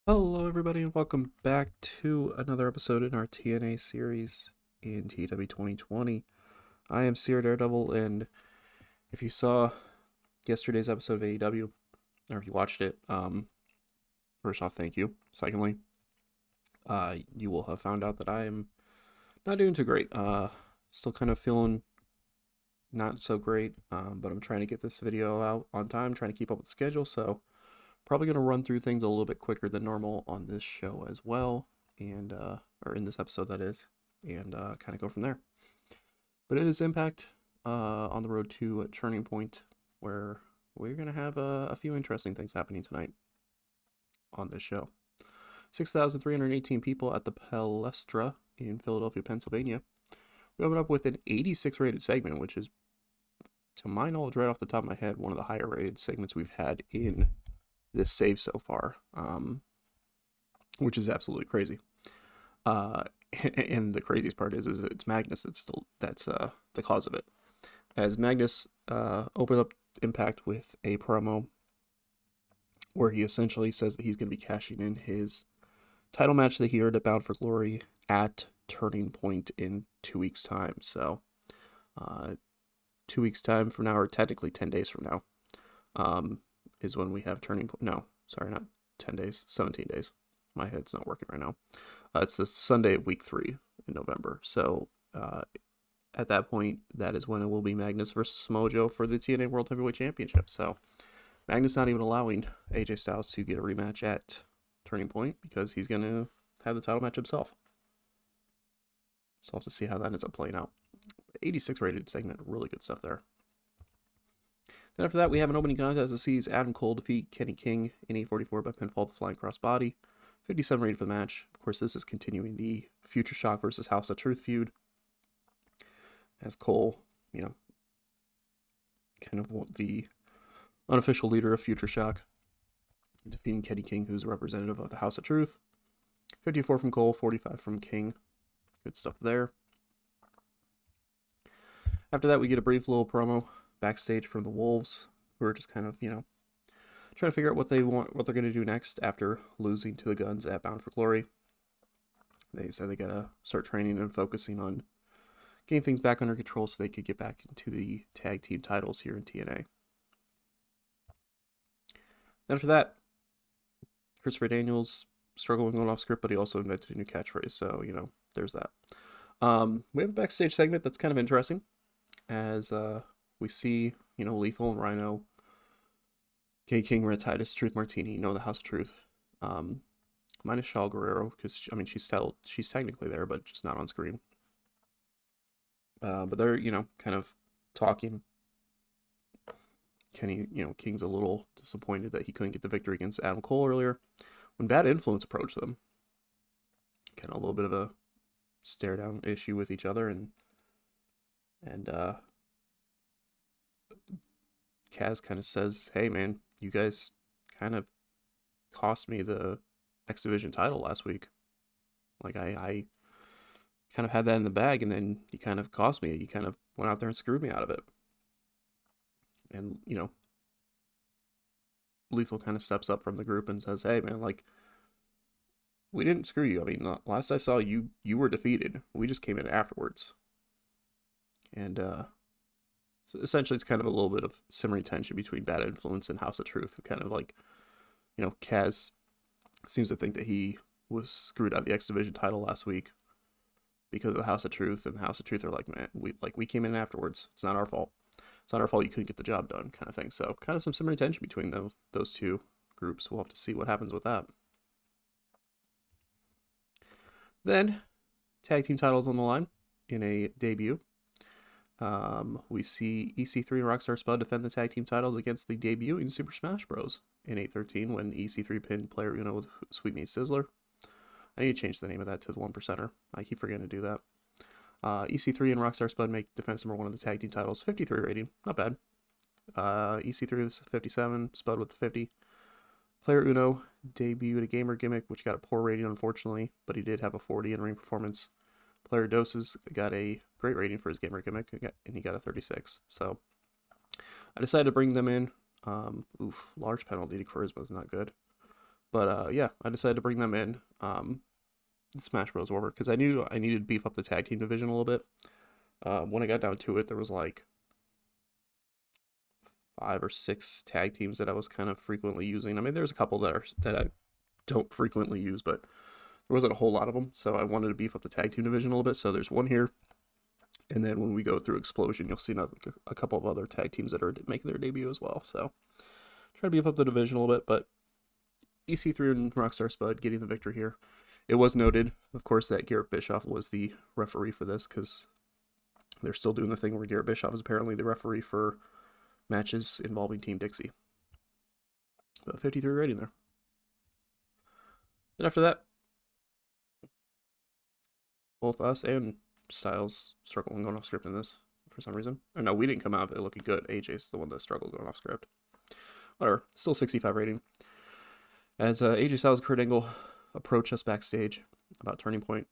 Hello, everybody, and welcome back to another episode in our TNA series in TEW 2020. I am Seer Daredevil, and if you saw yesterday's episode of AEW, or if you watched it, first off, thank you. Secondly, you will have found out that I am not doing too great. Still kind of feeling not so great, but I'm trying to get this video out on time, trying to keep up with the schedule, so probably going to run through things a little bit quicker than normal on this show as well, and or in this episode that is, and kind of go from there. But it is Impact on the road to a turning point where we're going to have a few interesting things happening tonight on this show. 6,318 people at the Palestra in Philadelphia, Pennsylvania. We open up with an 86 rated segment, which is, to my knowledge, right off the top of my head, one of the higher rated segments we've had in this save so far, which is absolutely crazy. And the craziest part is it's Magnus that's the cause of it. As Magnus opened up Impact with a promo where he essentially says that he's going to be cashing in his title match that he earned at Bound for Glory at Turning Point in 2 weeks' time. So, 2 weeks' time from now, or technically 10 days from now, is when we have Turning Point. No, sorry, not 10 days, 17 days. My head's not working right now. It's the Sunday of week 3 in November. So, at that point, that is when it will be Magnus versus Samoa Joe for the TNA World Heavyweight Championship. So, Magnus not even allowing AJ Styles to get a rematch at Turning Point because he's going to have the title match himself. So, we'll have to see how that ends up playing out. 86 rated segment, really good stuff there. Then after that, we have an opening contest that sees Adam Cole defeat Kenny King in 844 by pinfall, the Flying Crossbody. 57 rated for the match. Of course, this is continuing the Future Shock versus House of Truth feud. As Cole, kind of the unofficial leader of Future Shock, defeating Kenny King, who's a representative of the House of Truth. 54 from Cole, 45 from King. Good stuff there. After that, we get a brief little promo backstage from the Wolves, who are just kind of, trying to figure out what they're going to do next after losing to the Guns at Bound for Glory. They said they gotta start training and focusing on getting things back under control so they could get back into the tag team titles here in TNA. Then after that, Christopher Daniels struggling going off script, but he also invented a new catchphrase, so there's that. We have a backstage segment that's kind of interesting, as we see Lethal and Rhino, K King, Red Titus, Truth Martini, the House of Truth, minus Shaw Guerrero, because she's technically there, but just not on screen. But they're kind of talking. Kenny, King's a little disappointed that he couldn't get the victory against Adam Cole earlier. When Bad Influence approached them, kind of a little bit of a stare down issue with each other, and Kaz kind of says, "Hey man, you guys kind of cost me the X Division title last week. Like I kind of had that in the bag, and then you kind of cost me. You kind of went out there and screwed me out of it." And Lethal kind of steps up from the group and says, "Hey man, like we didn't screw you. I mean, last I saw you were defeated. We just came in afterwards." And so essentially, it's kind of a little bit of simmering tension between Bad Influence and House of Truth. Kind of like, Kaz seems to think that he was screwed out of the X Division title last week because of the House of Truth, and the House of Truth are like, "Man, we came in afterwards. It's not our fault. It's not our fault you couldn't get the job done," kind of thing. So kind of some simmering tension between those two groups. We'll have to see what happens with that. Then, tag team titles on the line in a debut. We see EC3 and Rockstar Spud defend the tag team titles against the debuting Super Smash Bros. In 813 when EC3 pinned Player Uno with Sweet Meat Sizzler. I need to change the name of that to the 1%er. I keep forgetting to do that. EC3 and Rockstar Spud make defense number 1 of the tag team titles. 53 rating, not bad. EC3 was 57, Spud with the 50. Player Uno debuted a gamer gimmick, which got a poor rating, unfortunately, but he did have a 40 in ring performance. Player Doses got a great rating for his gamer gimmick, and he got a 36. So I decided to bring them in. Large penalty to charisma is not good. But yeah, I decided to bring them in. Smash Bros. Over because I knew I needed to beef up the tag team division a little bit. When I got down to it, there was like 5 or 6 tag teams that I was kind of frequently using. I mean, there's a couple that I don't frequently use, but there wasn't a whole lot of them. So I wanted to beef up the tag team division a little bit. So there's one here, and then when we go through Explosion, you'll see a couple of other tag teams that are making their debut as well. So try to beef up the division a little bit, but EC3 and Rockstar Spud getting the victory here. It was noted, of course, that Garrett Bischoff was the referee for this because they're still doing the thing where Garrett Bischoff is apparently the referee for matches involving Team Dixie. But 53 rating there. Then after that, both us and Styles struggling going off script in this for some reason. Or no, we didn't come out, but it looking good. AJ's the one that struggled going off script. Whatever, still 65 rating. As AJ Styles and Kurt Angle approach us backstage about Turning Point,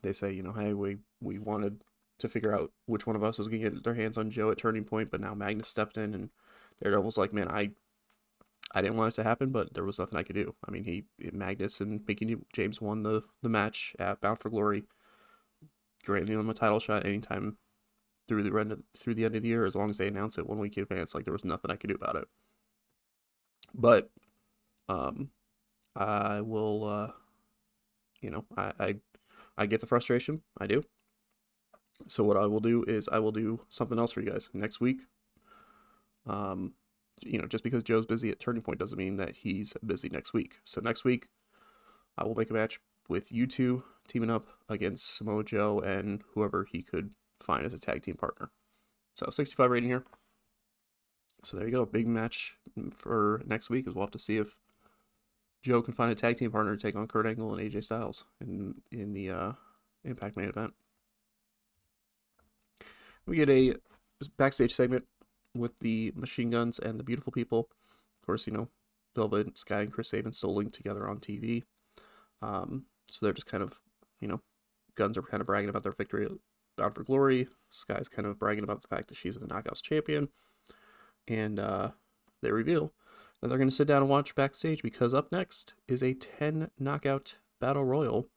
they say, hey, we wanted to figure out which one of us was going to get their hands on Joe at Turning Point, but now Magnus stepped in, and Daredevil's like, man, I didn't want it to happen, but there was nothing I could do. I mean, Magnus and Mickey James won the match at Bound for Glory, granting them a title shot anytime through the end of the year, as long as they announce it 1 week in advance. Like, there was nothing I could do about it. But I will, I get the frustration. I do. So what I will do is I will do something else for you guys next week. Just because Joe's busy at Turning Point doesn't mean that he's busy next week. So next week, I will make a match with you two teaming up against Samoa Joe and whoever he could find as a tag team partner. So 65 rating here. So there you go. Big match for next week, as we'll have to see if Joe can find a tag team partner to take on Kurt Angle and AJ Styles in the Impact main event. We get a backstage segment with the Machine Guns and the Beautiful People. Of course, Velvet, Sky, and Chris Sabin still linked together on TV. So they're just kind of, Guns are kind of bragging about their victory at Bound for Glory. Sky's kind of bragging about the fact that she's the Knockouts champion. And they reveal that they're going to sit down and watch backstage because up next is a 10 knockout battle royal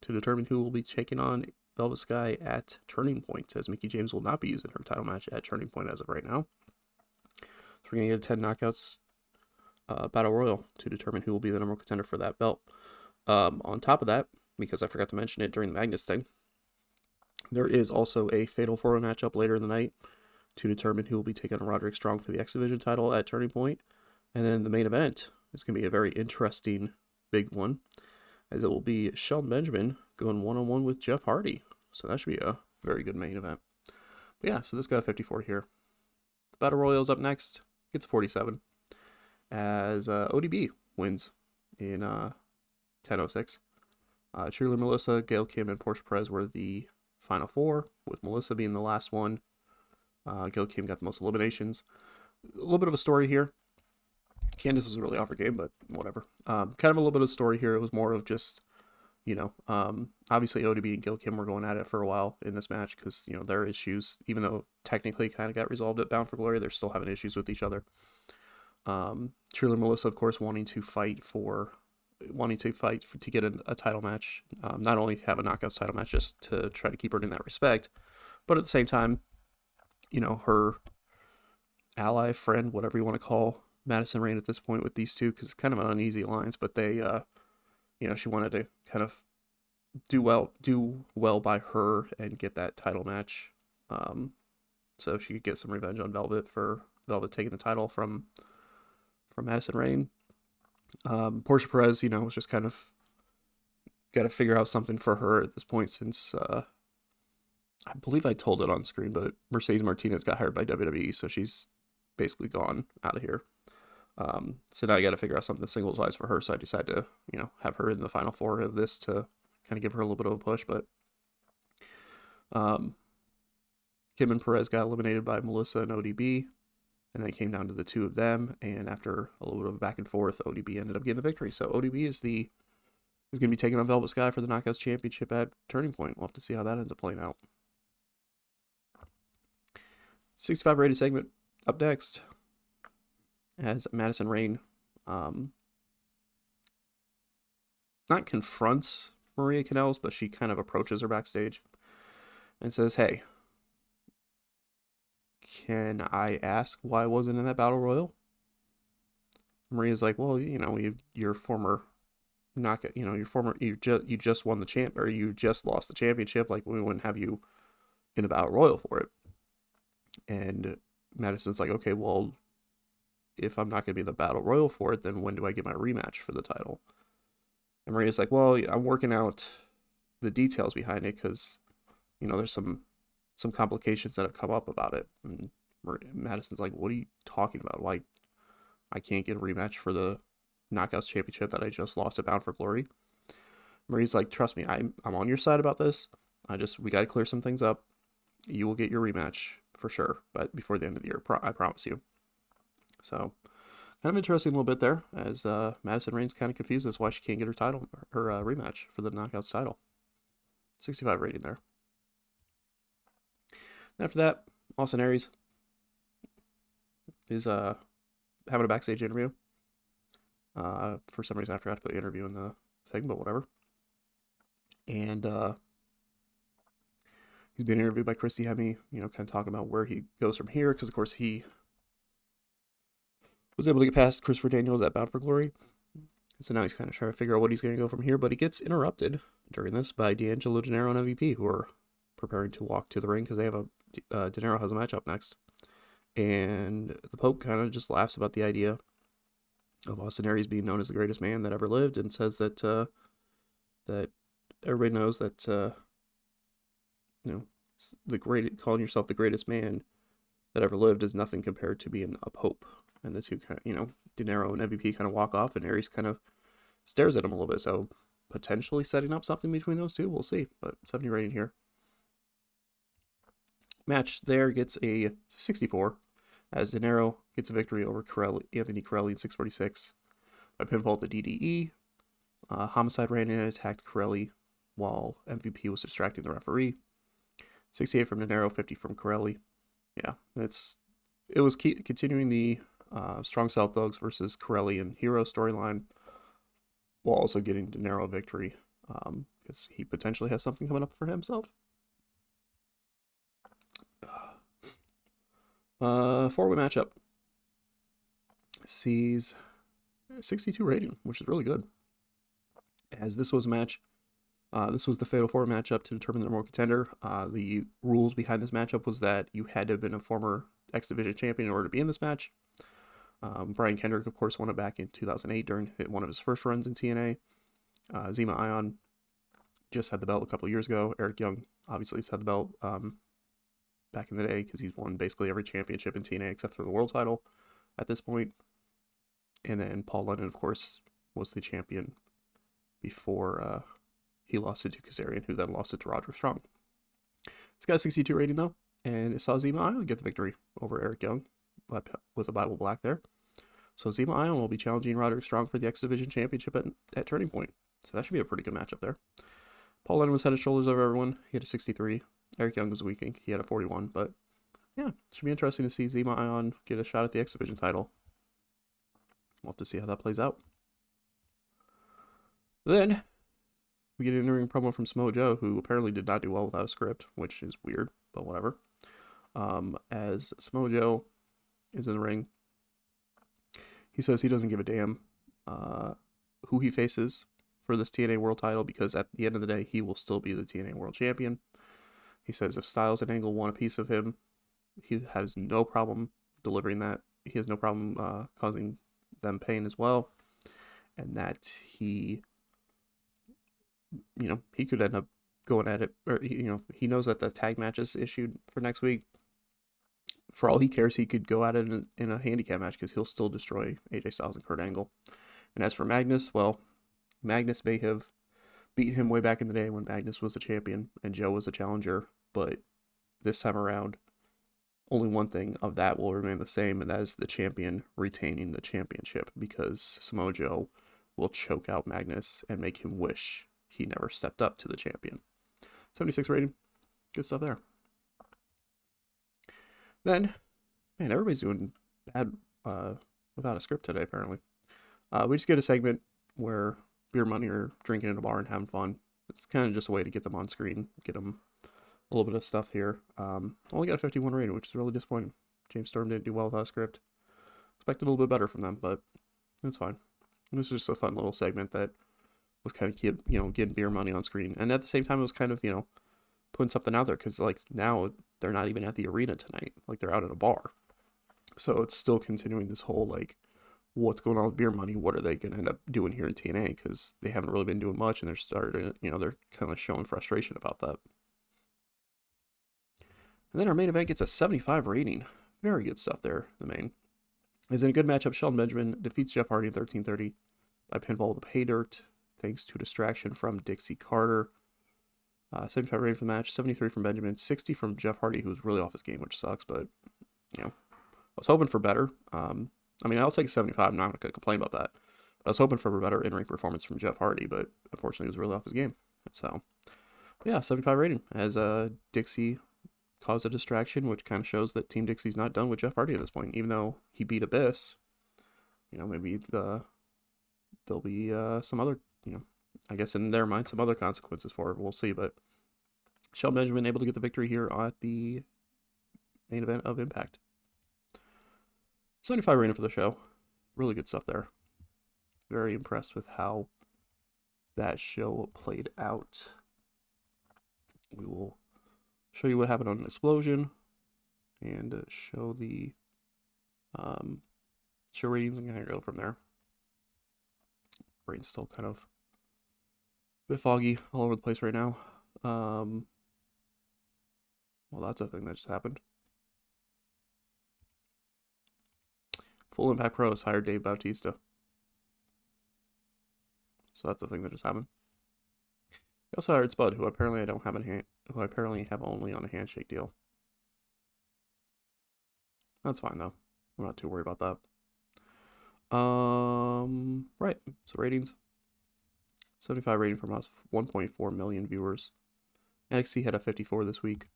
to determine who will be taking on Velvet Sky at Turning Point, as Mickie James will not be using her title match at Turning Point as of right now. So we're going to get a 10 knockouts battle royal to determine who will be the number one contender for that belt. On top of that, because I forgot to mention it during the Magnus thing, there is also a Fatal 4-Way matchup later in the night to determine who will be taking on Roderick Strong for the X Division title at Turning Point. And then the main event is going to be a very interesting big one, as it will be Shelton Benjamin going one-on-one with Jeff Hardy. So that should be a very good main event. But yeah, so this got a 54 here. The Battle Royal is up next. Gets 47. As ODB wins in 10:06. Cheerleader Melissa, Gail Kim, and Portia Perez were the final four, with Melissa being the last one. Gail Kim got the most eliminations. A little bit of a story here. Candice was really off her game, but whatever. Kind of a little bit of a story here. It was more of just, obviously ODB and Gail Kim were going at it for a while in this match because, there are issues. Even though technically kind of got resolved at Bound for Glory, they're still having issues with each other. Cheerleader Melissa, of course, wanting to fight to get a title match. Not only have a Knockouts title match just to try to keep her in that respect, but at the same time, her ally, friend, whatever you want to call Madison Rayne at this point with these two, because it's kind of an uneasy alliance, but they, she wanted to kind of do well by her and get that title match, so she could get some revenge on Velvet for Velvet taking the title from Madison Rayne. Portia Perez, was just kind of got to figure out something for her at this point since, I believe I told it on screen, but Mercedes Martinez got hired by WWE, so she's basically gone out of here. So now I got to figure out something singles wise for her. So I decided to, have her in the final four of this to kind of give her a little bit of a push. But Kim and Perez got eliminated by Melissa and ODB, and then it came down to the two of them. And after a little bit of back and forth, ODB ended up getting the victory. So ODB is going to be taking on Velvet Sky for the Knockouts Championship at Turning Point. We'll have to see how that ends up playing out. 65 rated segment up next, as Madison Rayne not confronts Maria Kanellis, but she kind of approaches her backstage and says, "Hey, can I ask why I wasn't in that battle royal?" Maria's like, "Well, your former knockout, you just won the champ, or you just lost the championship. Like, we wouldn't have you in a battle royal for it." And Madison's like, "Okay, well, if I'm not going to be in the battle royal for it, then when do I get my rematch for the title?" And Maria's like, "Well, I'm working out the details behind it because there's some complications that have come up about it." And Madison's like, "What are you talking about? Why I can't get a rematch for the Knockouts Championship that I just lost at Bound for Glory?" Marie's like, "Trust me, I'm on your side about this. We got to clear some things up. You will get your rematch for sure, but before the end of the year, I promise you." So, kind of interesting a little bit there, as Madison Rayne's kind of confused as why she can't get her title, her rematch for the Knockouts title. 65 rating there. And after that, Austin Aries is having a backstage interview. For some reason, I forgot to put interview in the thing, but whatever. And he's being interviewed by Christy Hemme, kind of talking about where he goes from here, because of course he was able to get past Christopher Daniels at Bound for Glory. So now he's kind of trying to figure out what he's going to go from here, but he gets interrupted during this by D'Angelo De Niro and MVP, who are preparing to walk to the ring because they have De Niro has a match up next. And the Pope kind of just laughs about the idea of Austin Aries being known as the greatest man that ever lived, and says that that everybody knows that calling yourself the greatest man that ever lived is nothing compared to being a pope. And the two kind of, De Niro and MVP kind of walk off, and Aries kind of stares at him a little bit. So potentially setting up something between those two. We'll see. But 70 rating here. Match there gets a 64, as De Niro gets a victory over Anthony Corelli in 646 by pinfall at the DDE. Homicide ran in and attacked Corelli while MVP was distracting the referee. 68 from De Niro, 50 from Corelli. Yeah, it was continuing the Strong South Thugs versus Corelli and Hero storyline, while also getting De Niro a victory, because he potentially has something coming up for himself. Four-way matchup sees 62 rating, which is really good. As this was a match, this was the Fatal 4 matchup to determine the number one contender. The rules behind this matchup was that you had to have been a former X Division champion in order to be in this match. Brian Kendrick, of course, won it back in 2008 during one of his first runs in TNA. Zema Ion just had the belt a couple of years ago. Eric Young obviously has had the belt back in the day because he's won basically every championship in TNA except for the world title at this point. And then Paul London, of course, was the champion before he lost it to Kazarian, who then lost it to Roderick Strong. It's got a 62 rating, though, and it saw Zema Ion get the victory over Eric Young with a Bible Black there. So Zema Ion will be challenging Roderick Strong for the X Division Championship at Turning Point. So that should be a pretty good matchup there. Paul London was head and shoulders over everyone. He had a 63. Eric Young was weakening. He had a 41. But yeah, it should be interesting to see Zema Ion get a shot at the X Division title. We'll have to see how that plays out. Then we get an in-ring promo from Samoa Joe, who apparently did not do well without a script, which is weird, but whatever. As Samoa Joe is in the ring, he says he doesn't give a damn who he faces for this TNA World title, because at the end of the day, he will still be the TNA World Champion. He says if Styles and Angle want a piece of him, he has no problem delivering that. He has no problem causing them pain as well. And that he could end up going at it, or, he knows that the tag match is issued for next week. For all he cares, he could go at it in a handicap match, because he'll still destroy AJ Styles and Kurt Angle. And as for Magnus, well, Magnus may have beat him way back in the day when Magnus was a champion and Joe was a challenger, but this time around, only one thing of that will remain the same, and that is the champion retaining the championship, because Samoa Joe will choke out Magnus and make him wish he never stepped up to the champion. 76 rating. Good stuff there. Then, man, everybody's doing bad without a script today, apparently. We just get a segment where beer money or drinking in a bar and having fun. It's kind of just a way to get them on screen, get them a little bit of stuff here. Only got a 51 rating, which is really disappointing. James Storm didn't do well with that script. Expected a little bit better from them, but it's fine. It was just a fun little segment that was kind of getting beer money on screen, and at the same time, it was kind of putting something out there because like now they're not even at the arena tonight, like they're out at a bar, so it's still continuing this whole like what's going on with beer money, what are they going to end up doing here in TNA because they haven't really been doing much and they're kind of showing frustration about that. And then our main event gets a 75 rating. Very good stuff there. The main is in a good matchup. Shelton Benjamin defeats Jeff Hardy in 13:30 by pinfall with a pay dirt, thanks to distraction from Dixie Carter. 75 rating for the match, 73 from Benjamin, 60 from Jeff Hardy, who's really off his game, which sucks, but, I was hoping for better. I'll take 75, I'm not going to complain about that. But I was hoping for a better in-ring performance from Jeff Hardy, but unfortunately he was really off his game. So, yeah, 75 rating, as Dixie caused a distraction, which kind of shows that Team Dixie's not done with Jeff Hardy at this point, even though he beat Abyss. Maybe there'll be some other, I guess in their mind, some other consequences for it. We'll see, but Shelton Benjamin able to get the victory here at the main event of Impact. 75 rating for the show. Really good stuff there. Very impressed with how that show played out. We will show you what happened on Explosion and show the show ratings and kind of go from there. Brain's still kind of a bit foggy all over the place right now. Well, that's a thing that just happened. Full Impact Pro has hired Dave Bautista. So that's the thing that just happened. They also hired Spud, who apparently I don't have who I apparently have only on a handshake deal. That's fine though. I'm not too worried about that. Right. So ratings. 75 rating from us. 1.4 million viewers. NXT had a 54 this week.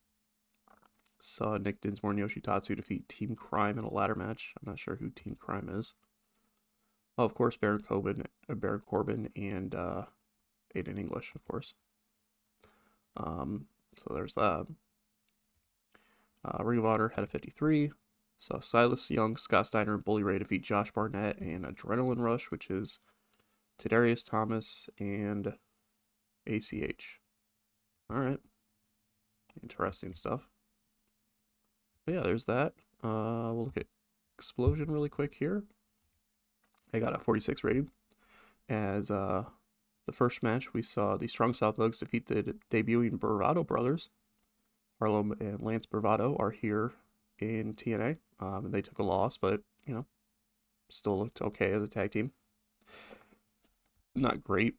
Saw Nick Dinsmore and Yoshitatsu defeat Team Crime in a ladder match. I'm not sure who Team Crime is. Oh, of course, Baron Corbin and Aiden English, of course. So there's that. Ring of Honor had a 53. Saw Silas Young, Scott Steiner, and Bully Ray defeat Josh Barnett and Adrenaline Rush, which is Tadarius Thomas and ACH. Alright. Interesting stuff. But yeah, there's that. We'll look at Explosion really quick here. I got a 46 rating. As the first match, we saw the Strong South Thugs defeat the debuting Bravado brothers. Harlem and Lance Bravado are here in TNA. And they took a loss, but, still looked okay as a tag team. Not great.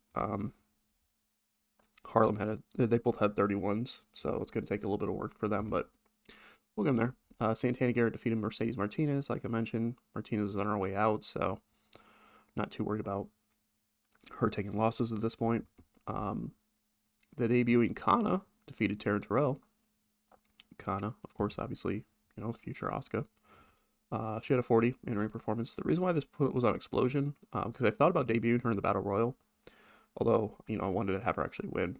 Harlem they both had 31s, so it's going to take a little bit of work for them, but we'll get them there. Santana Garrett defeated Mercedes Martinez, like I mentioned. Martinez is on her way out, so not too worried about her taking losses at this point. The debuting Kana defeated Taryn Terrell. Kana, of course, obviously, future Asuka. She had a 40 in-ring performance. The reason why this was on Explosion, because I thought about debuting her in the Battle Royal, although, I wanted to have her actually win.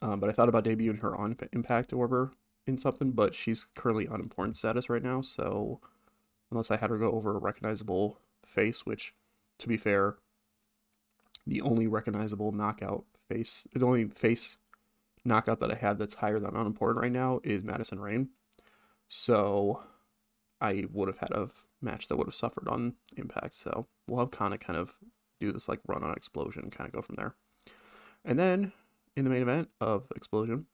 But I thought about debuting her on Impact over in something, but she's currently on important status right now, so unless I had her go over a recognizable face, which, to be fair, the only recognizable the only face knockout that I have that's higher than unimportant right now is Madison Rayne. So I would have had a match that would have suffered on Impact. So we'll have Kana kind of do this like run on Explosion and kind of go from there. And then in the main event of Explosion,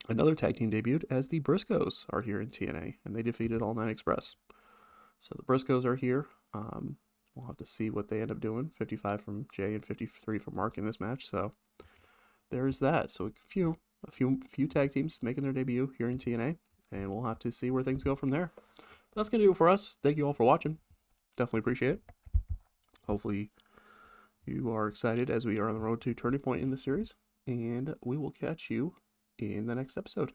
another tag team debuted as the Briscoes are here in TNA, and they defeated All Night Express. So the Briscoes are here. We'll have to see what they end up doing. 55 from Jay and 53 from Mark in this match. So there's that. So a few tag teams making their debut here in TNA, and we'll have to see where things go from there. But that's gonna do it for us. Thank you all for watching. Definitely appreciate it. Hopefully you are excited as we are on the road to Turning Point in the series, and we will catch you in the next episode.